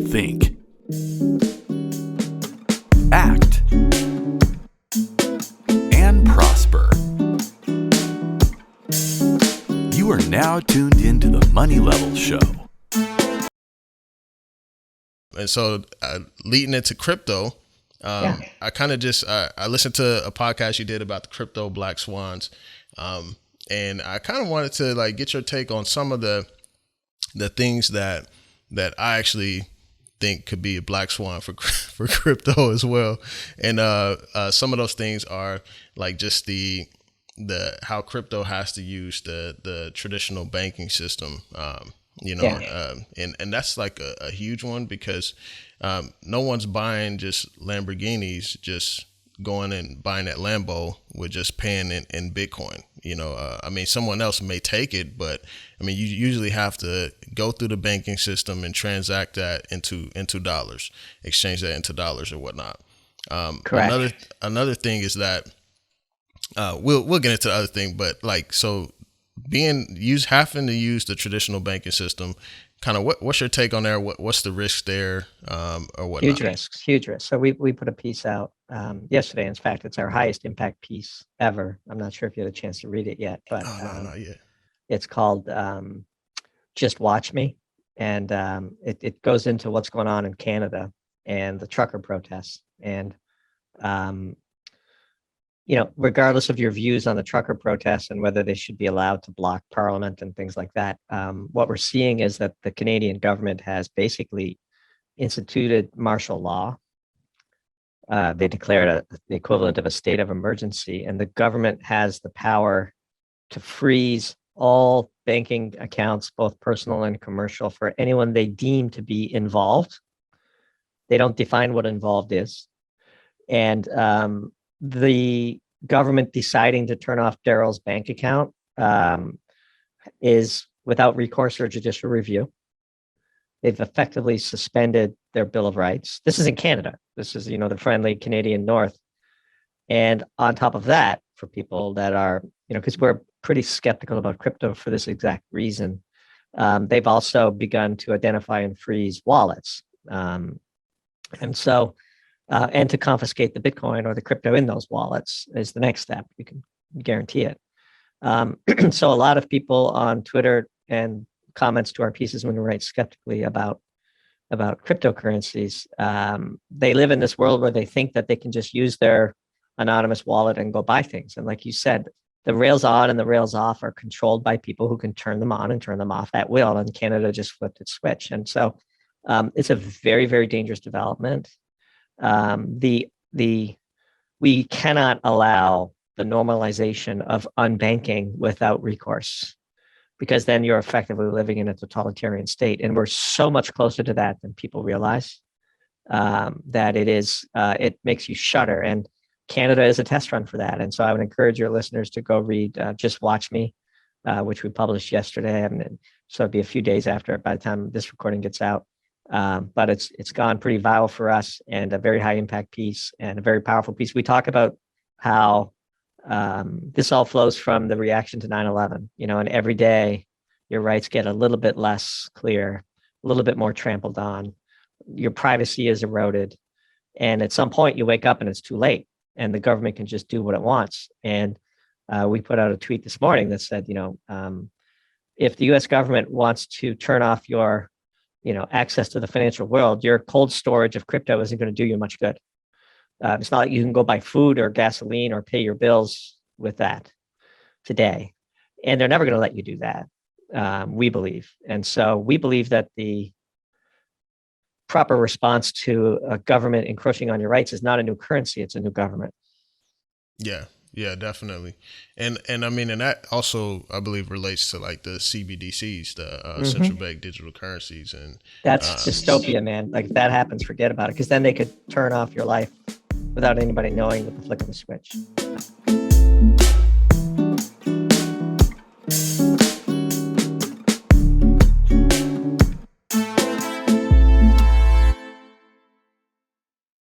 think, act, and prosper. You are now tuned into the Money Level Show. And so leading into crypto, I kind of just, I listened to a podcast you did about the crypto Blackswans. And I kind of wanted to like get your take on some of the things that I actually think could be a black swan for crypto as well. And some of those things are like just the how crypto has to use the traditional banking system. And that's like a huge one because no one's buying just Lamborghinis, just going and buying that Lambo with just paying in Bitcoin. Someone else may take it, but you usually have to go through the banking system and transact that into dollars, exchange that into dollars or whatnot. Correct. Another thing is that we'll get into the other thing, but like so. Having to use the traditional banking system, kind of what's your take on there? What's the risk there, or what? Huge risks. So we put a piece out yesterday. In fact, it's our highest impact piece ever. I'm not sure if you had a chance to read it yet, but not yet. It's called "Just Watch Me," and it goes into what's going on in Canada and the trucker protests. And regardless of your views on the trucker protests and whether they should be allowed to block Parliament and things like that, what we're seeing is that the Canadian government has basically instituted martial law. They declared the equivalent of a state of emergency, and the government has the power to freeze all banking accounts, both personal and commercial, for anyone they deem to be involved. They don't define what involved is. And the government deciding to turn off Daryl's bank account is without recourse or judicial review. They've effectively suspended their Bill of Rights. This is in Canada. This is, the friendly Canadian North. And on top of that, for people that are, because we're pretty skeptical about crypto for this exact reason, they've also begun to identify and freeze wallets. And to confiscate the Bitcoin or the crypto in those wallets is the next step. You can guarantee it. So a lot of people on Twitter and comments to our pieces when we write skeptically about cryptocurrencies, they live in this world where they think that they can just use their anonymous wallet and go buy things. And like you said, the rails on and the rails off are controlled by people who can turn them on and turn them off at will. And Canada just flipped its switch. And so it's a very, very dangerous development. We cannot allow the normalization of unbanking without recourse, because then you're effectively living in a totalitarian state. And we're so much closer to that than people realize, that it makes you shudder. And Canada is a test run for that. And so I would encourage your listeners to go read Just Watch Me, which we published yesterday. And so it'll be a few days after by the time this recording gets out. But it's gone pretty viral for us, and a very high impact piece and a very powerful piece. We talk about how this all flows from the reaction to 9/11, and every day your rights get a little bit less clear, a little bit more trampled on, your privacy is eroded. And at some point you wake up and it's too late and the government can just do what it wants. And we put out a tweet this morning that said, if the US government wants to turn off your access to the financial world, your cold storage of crypto isn't going to do you much good. It's not like you can go buy food or gasoline or pay your bills with that today. And they're never going to let you do that, we believe. And so we believe that the proper response to a government encroaching on your rights is not a new currency, it's a new government. Yeah, definitely. And that also, I believe, relates to like the CBDCs, the central bank digital currencies. And that's dystopia, man. Like if that happens, forget about it. Because then they could turn off your life without anybody knowing with the flick of a switch.